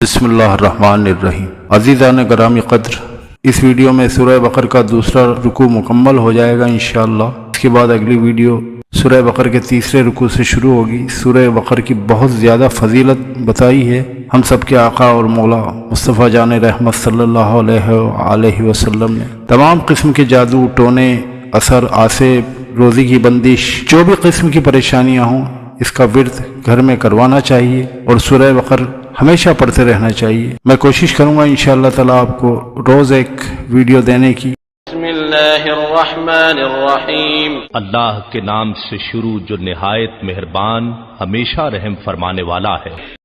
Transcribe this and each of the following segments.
बिस्मिल्लाहिर्रहमानिर्रहीम। अज़ीज़ान गरामी क़द्र, इस वीडियो में सूरह बकर का दूसरा रुकू मुकम्मल हो जाएगा इंशाअल्लाह। इसके बाद अगली वीडियो सूरह बकर के तीसरे रुकू से शुरू होगी। सूरह बकर की बहुत ज़्यादा फजीलत बताई है हम सब के आका और मौला मुस्तफ़ा जान रहमत सल्लल्लाहु अलैहि वसल्लम ने। तमाम किस्म के जादू, टोने, असर, आसे, रोज़ी की बंदिश, जो भी किस्म की परेशानियाँ हों, इसका विर्द घर में करवाना चाहिए और सूरह बकर हमेशा पढ़ते रहना चाहिए। मैं कोशिश करूंगा इंशाअल्लाह ताला आपको रोज एक वीडियो देने की। बिस्मिल्लाहिर्रहमानिर्रहीम। अल्लाह के नाम से शुरू जो निहायत मेहरबान हमेशा रहम फरमाने वाला है।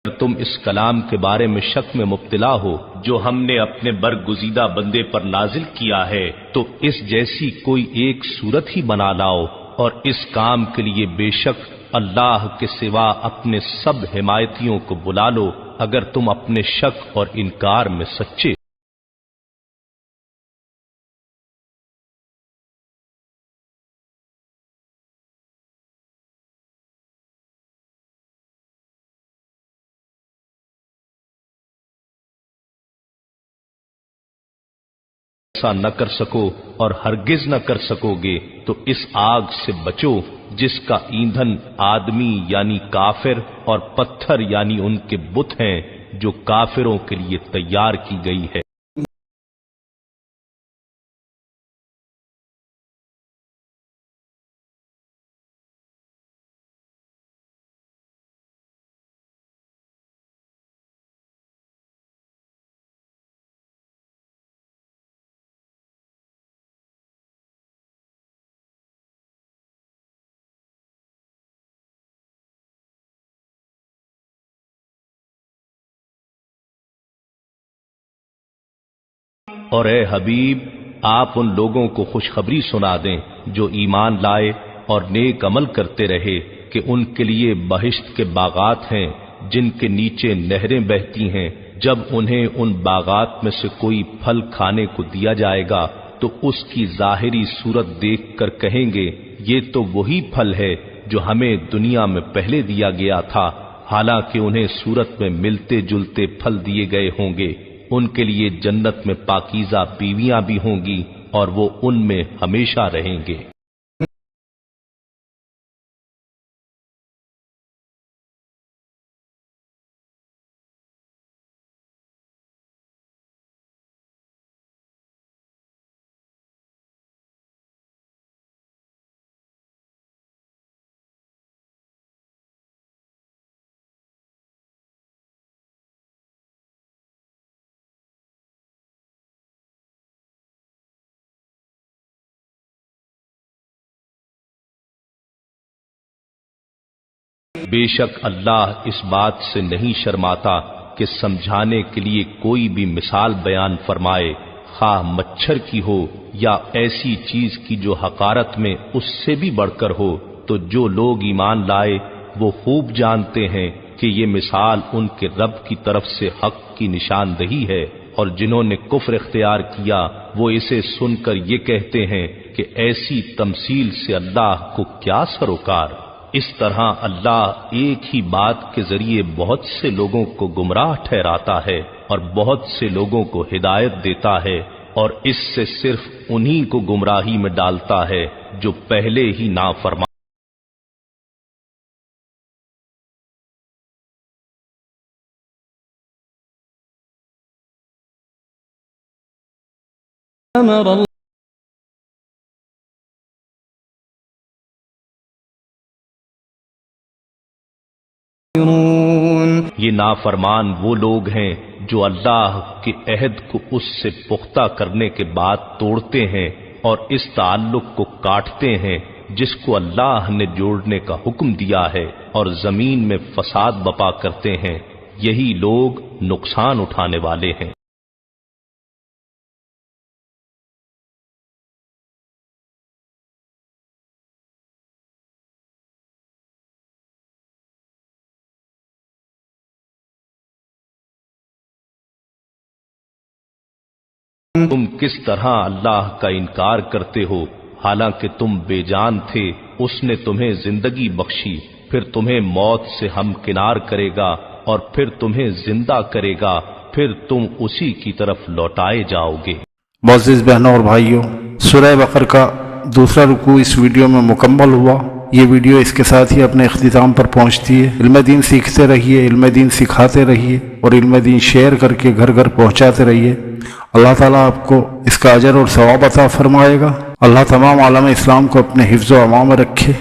तुम इस कलाम के बारे में शक में मुब्तला हो जो हमने अपने बरगुज़ीदा बंदे पर नाजिल किया है, तो इस जैसी कोई एक सूरत ही बना लाओ और इस काम के लिए बेशक अल्लाह के सिवा अपने सब हिमायतियों को बुला लो, अगर तुम अपने शक और इनकार में सच्चे। ऐसा न कर सको और हरगिज न कर सकोगे तो इस आग से बचो जिसका ईंधन आदमी यानी काफिर और पत्थर यानी उनके बुत हैं जो काफिरों के लिए तैयार की गई है। और ए हबीब, आप उन लोगों को खुशखबरी सुना दें जो ईमान लाए और नेक अमल करते रहे कि उनके लिए बहिश्त के बागात हैं जिनके नीचे नहरें बहती हैं। जब उन्हें उन बागात में से कोई फल खाने को दिया जाएगा तो उसकी जाहिरी सूरत देखकर कहेंगे, ये तो वही फल है जो हमें दुनिया में पहले दिया गया था, हालांकि उन्हें सूरत में मिलते जुलते फल दिए गए होंगे। उनके लिए जन्नत में पाकीज़ा बीवियां भी होंगी और वो उनमें हमेशा रहेंगे। बेशक अल्लाह इस बात से नहीं शर्माता कि समझाने के लिए कोई भी मिसाल बयान फरमाए, खाह मच्छर की हो या ऐसी चीज की जो हकारत में उससे भी बढ़कर हो। तो जो लोग ईमान लाए वो खूब जानते हैं कि ये मिसाल उनके रब की तरफ से हक की निशानदही है, और जिन्होंने कुफ्र इख्तियार किया वो इसे सुनकर ये कहते हैं कि ऐसी तमसील से अल्लाह को क्या सरोकार। इस तरह अल्लाह एक ही बात के जरिए बहुत से लोगों को गुमराह ठहराता है और बहुत से लोगों को हिदायत देता है, और इससे सिर्फ उन्हीं को गुमराही में डालता है जो पहले ही नाफरमान। ये नाफरमान वो लोग हैं जो अल्लाह के अहद को उससे पुख्ता करने के बाद तोड़ते हैं और इस ताल्लुक को काटते हैं जिसको अल्लाह ने जोड़ने का हुक्म दिया है, और जमीन में फसाद बपा करते हैं। یہی لوگ نقصان اٹھانے والے ہیں۔ تم کس طرح اللہ کا انکار کرتے ہو حالانکہ تم بے جان تھے، اس نے تمہیں زندگی بخشی، پھر تمہیں موت سے ہمکنار کرے گا اور پھر تمہیں زندہ کرے گا، پھر تم اسی کی طرف لوٹائے جاؤ گے۔ معزز بہنوں اور بھائیوں، سورہ بقرہ کا دوسرا رکوع اس ویڈیو میں مکمل ہوا۔ یہ ویڈیو اس کے ساتھ ہی اپنے اختتام پر پہنچتی ہے۔ علم دین سیکھتے رہیے، علم دین سکھاتے رہیے اور علم دین شیئر کر کے گھر گھر پہنچاتے رہیے۔ اللہ تعالیٰ آپ کو اس کا اجر اور ثواب عطا فرمائے گا۔ اللہ تمام عالم اسلام کو اپنے حفظ و امان میں رکھے۔